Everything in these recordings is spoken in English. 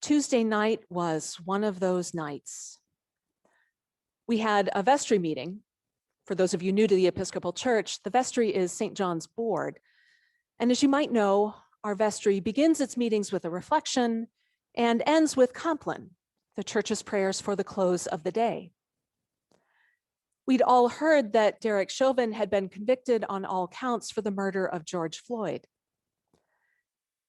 Tuesday night was one of those nights. We had a vestry meeting. For those of you new to the Episcopal Church, the vestry is St. John's board. And as you might know, our vestry begins its meetings with a reflection and ends with Compline, the church's prayers for the close of the day. We'd all heard that Derek Chauvin had been convicted on all counts for the murder of George Floyd.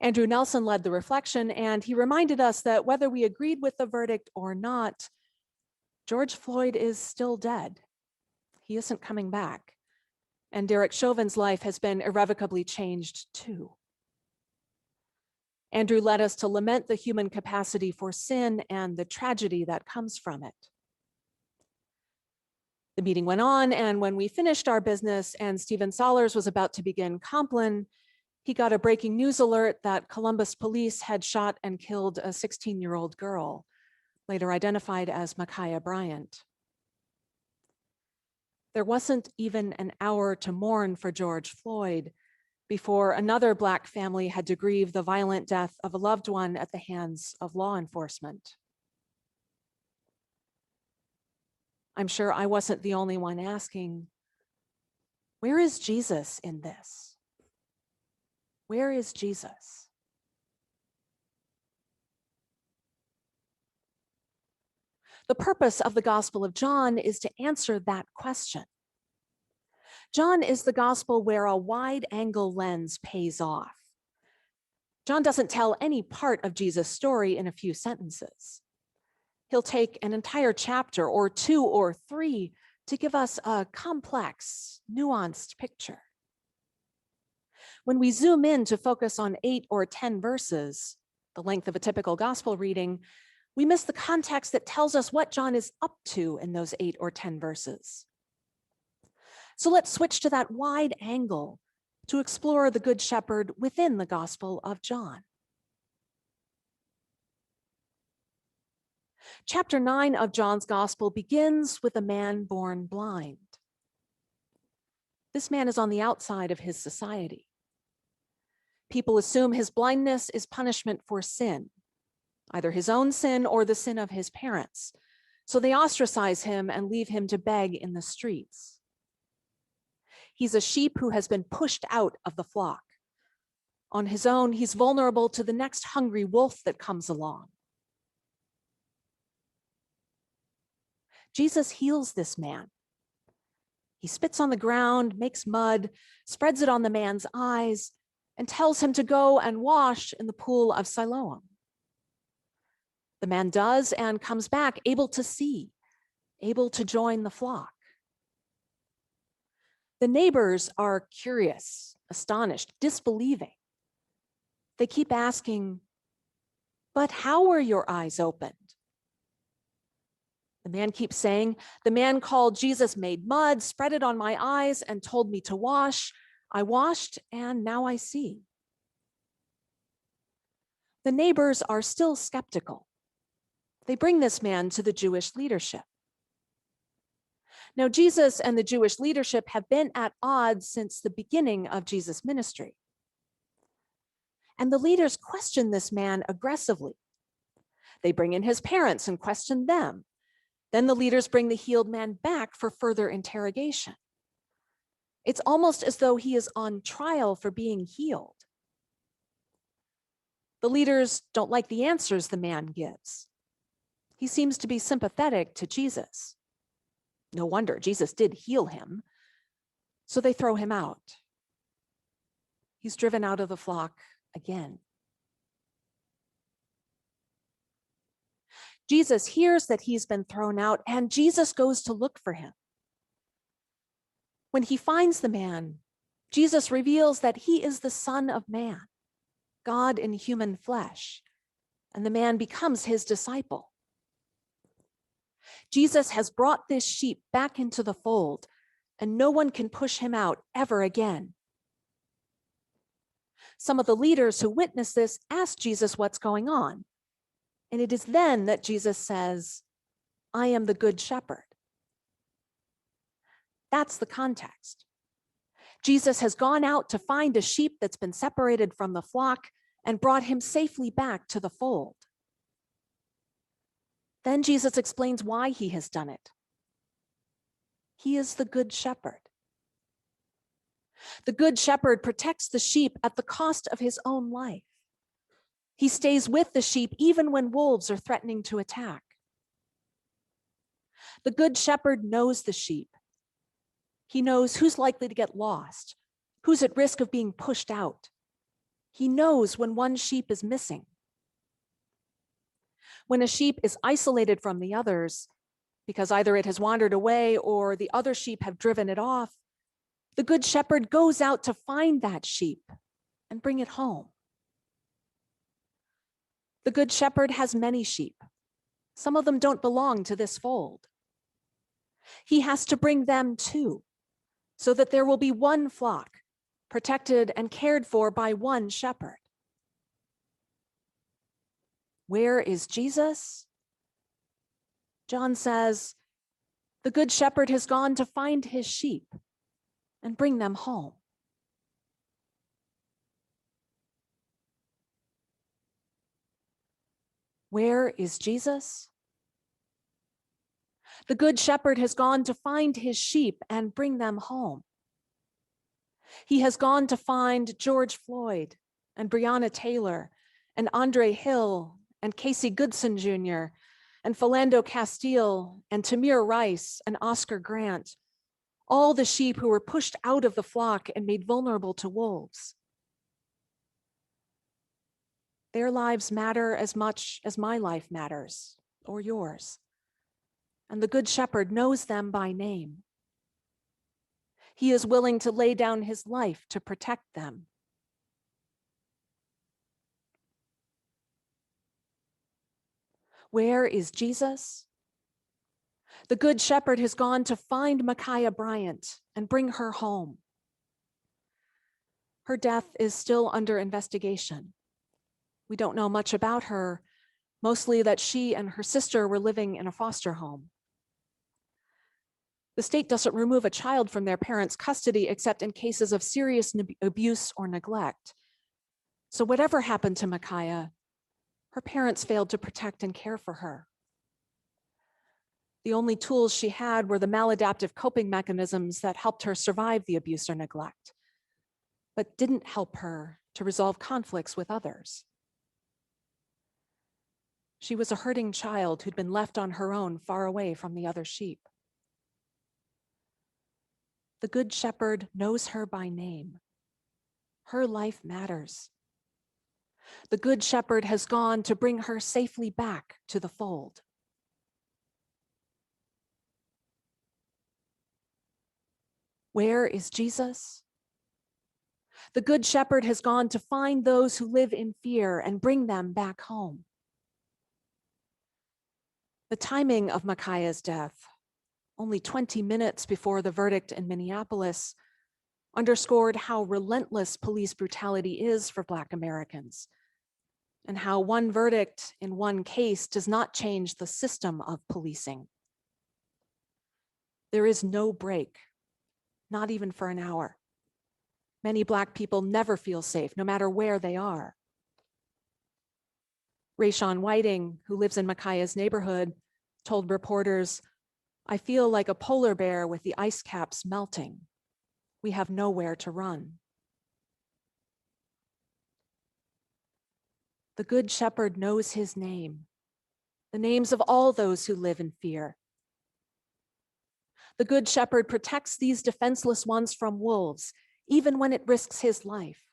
Andrew Nelson led the reflection, and he reminded us that whether we agreed with the verdict or not, George Floyd is still dead. He isn't coming back. And Derek Chauvin's life has been irrevocably changed too. Andrew led us to lament the human capacity for sin and the tragedy that comes from it. The meeting went on, and when we finished our business and Stephen Sollers was about to begin Compline, he got a breaking news alert that Columbus police had shot and killed a 16-year-old girl, later identified as Micaiah Bryant. There wasn't even an hour to mourn for George Floyd before another Black family had to grieve the violent death of a loved one at the hands of law enforcement. I'm sure I wasn't the only one asking, where is Jesus in this? Where is Jesus? The purpose of the Gospel of John is to answer that question. John is the gospel where a wide-angle lens pays off. John doesn't tell any part of Jesus' story in a few sentences. He'll take an entire chapter or two or three to give us a complex, nuanced picture. When we zoom in to focus on 8 or 10 verses, the length of a typical gospel reading, we miss the context that tells us what John is up to in those 8 or 10 verses. So let's switch to that wide angle to explore the Good Shepherd within the Gospel of John. Chapter 9 of John's Gospel begins with a man born blind. This man is on the outside of his society. People assume his blindness is punishment for sin, either his own sin or the sin of his parents. So they ostracize him and leave him to beg in the streets. He's a sheep who has been pushed out of the flock. On his own, he's vulnerable to the next hungry wolf that comes along. Jesus heals this man. He spits on the ground, makes mud, spreads it on the man's eyes, and tells him to go and wash in the pool of Siloam. The man does and comes back able to see, able to join the flock. The neighbors are curious, astonished, disbelieving. They keep asking, "But how were your eyes opened?" The man keeps saying, "The man called Jesus made mud, spread it on my eyes, and told me to wash. I washed, and now I see." The neighbors are still skeptical. They bring this man to the Jewish leadership. Now, Jesus and the Jewish leadership have been at odds since the beginning of Jesus' ministry. And the leaders question this man aggressively. They bring in his parents and question them. Then the leaders bring the healed man back for further interrogation. It's almost as though he is on trial for being healed. The leaders don't like the answers the man gives. He seems to be sympathetic to Jesus. No wonder, Jesus did heal him. So they throw him out. He's driven out of the flock again. Jesus hears that he's been thrown out, and Jesus goes to look for him. When he finds the man, Jesus reveals that he is the Son of Man, God in human flesh, and the man becomes his disciple. Jesus has brought this sheep back into the fold, and no one can push him out ever again. Some of the leaders who witness this ask Jesus what's going on. And it is then that Jesus says, "I am the good shepherd." That's the context. Jesus has gone out to find a sheep that's been separated from the flock and brought him safely back to the fold. Then Jesus explains why he has done it. He is the Good Shepherd. The Good Shepherd protects the sheep at the cost of his own life. He stays with the sheep even when wolves are threatening to attack. The Good Shepherd knows the sheep. He knows who's likely to get lost, who's at risk of being pushed out. He knows when one sheep is missing. When a sheep is isolated from the others, because either it has wandered away or the other sheep have driven it off, the Good Shepherd goes out to find that sheep and bring it home. The Good Shepherd has many sheep. Some of them don't belong to this fold. He has to bring them too, so that there will be one flock, protected and cared for by one shepherd. Where is Jesus? John says, the Good Shepherd has gone to find his sheep and bring them home. Where is Jesus? The Good Shepherd has gone to find his sheep and bring them home. He has gone to find George Floyd and Breonna Taylor and Andre Hill and Casey Goodson Jr. and Philando Castile and Tamir Rice and Oscar Grant, all the sheep who were pushed out of the flock and made vulnerable to wolves. Their lives matter as much as my life matters, or yours. And the Good Shepherd knows them by name. He is willing to lay down his life to protect them. Where is Jesus? The Good Shepherd has gone to find Micaiah Bryant and bring her home. Her death is still under investigation. We don't know much about her, mostly that she and her sister were living in a foster home. The state doesn't remove a child from their parents' custody except in cases of serious abuse or neglect. So whatever happened to Micaiah, her parents failed to protect and care for her. The only tools she had were the maladaptive coping mechanisms that helped her survive the abuse or neglect, but didn't help her to resolve conflicts with others. She was a hurting child who'd been left on her own far away from the other sheep. The Good Shepherd knows her by name. Her life matters. The Good Shepherd has gone to bring her safely back to the fold. Where is Jesus? The Good Shepherd has gone to find those who live in fear and bring them back home. The timing of Micaiah's death, only 20 minutes before the verdict in Minneapolis, underscored how relentless police brutality is for Black Americans, and how one verdict in one case does not change the system of policing. There is no break, not even for an hour. Many Black people never feel safe, no matter where they are. Rayshawn Whiting, who lives in Micaiah's neighborhood, told reporters, "I feel like a polar bear with the ice caps melting. We have nowhere to run." The Good Shepherd knows his name, the names of all those who live in fear. The Good Shepherd protects these defenseless ones from wolves, even when it risks his life.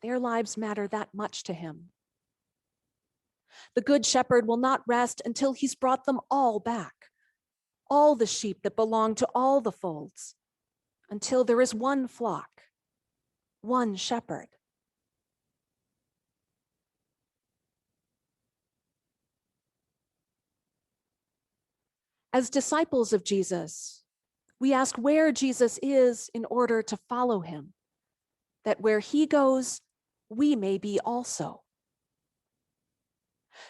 Their lives matter that much to him. The Good Shepherd will not rest until he's brought them all back, all the sheep that belong to all the folds, until there is one flock, one shepherd. As disciples of Jesus, we ask where Jesus is in order to follow him, that where he goes, we may be also.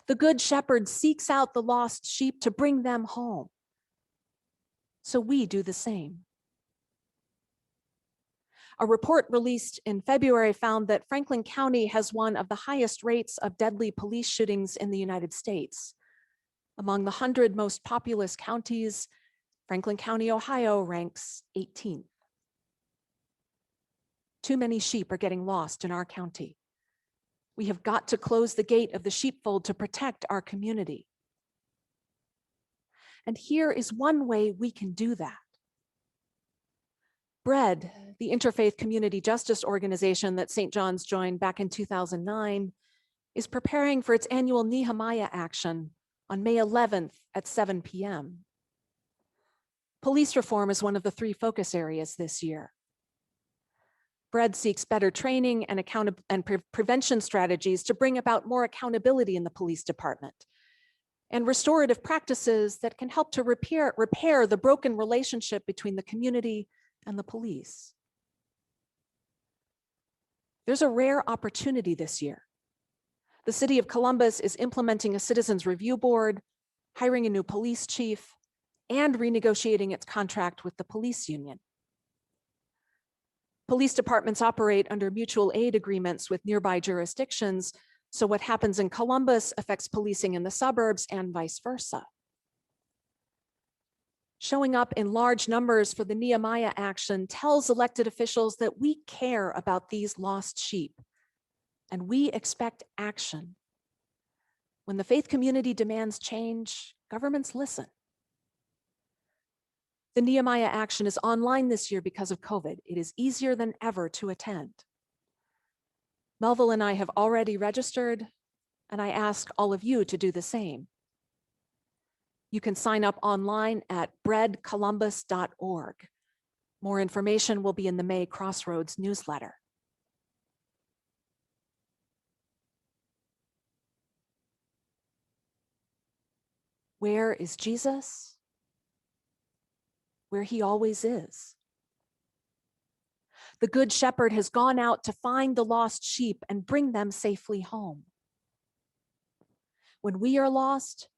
The Good Shepherd seeks out the lost sheep to bring them home. So we do the same. A report released in February found that Franklin County has one of the highest rates of deadly police shootings in the United States. Among the 100 most populous counties, Franklin County, Ohio ranks 18th. Too many sheep are getting lost in our county. We have got to close the gate of the sheepfold to protect our community. And here is one way we can do that. BREAD, the Interfaith Community Justice Organization that St. John's joined back in 2009, is preparing for its annual Nehemiah action on May 11th at 7 p.m. Police reform is one of the 3 focus areas this year. BREAD seeks better training and prevention strategies to bring about more accountability in the police department and restorative practices that can help to repair the broken relationship between the community and the police. There's a rare opportunity this year. The City of Columbus is implementing a citizens review board, hiring a new police chief, and renegotiating its contract with the police union. Police departments operate under mutual aid agreements with nearby jurisdictions, so what happens in Columbus affects policing in the suburbs and vice versa. Showing up in large numbers for the Nehemiah action tells elected officials that we care about these lost sheep, and we expect action. When the faith community demands change, governments listen. The Nehemiah action is online this year because of COVID. It is easier than ever to attend. Melville and I have already registered, and I ask all of you to do the same. You can sign up online at breadcolumbus.org. More information will be in the May Crossroads newsletter. Where is Jesus? Where he always is. The Good Shepherd has gone out to find the lost sheep and bring them safely home. When we are lost,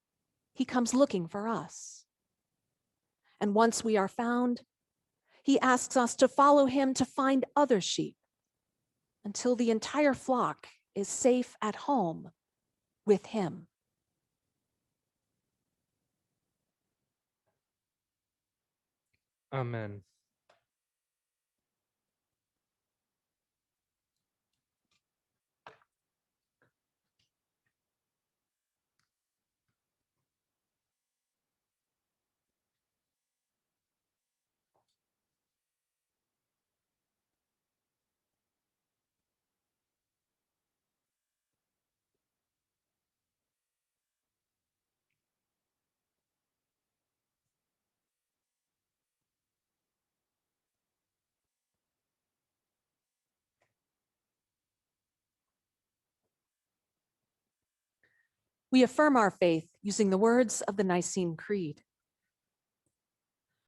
he comes looking for us. And once we are found, he asks us to follow him to find other sheep until the entire flock is safe at home with him. Amen. We affirm our faith using the words of the Nicene Creed.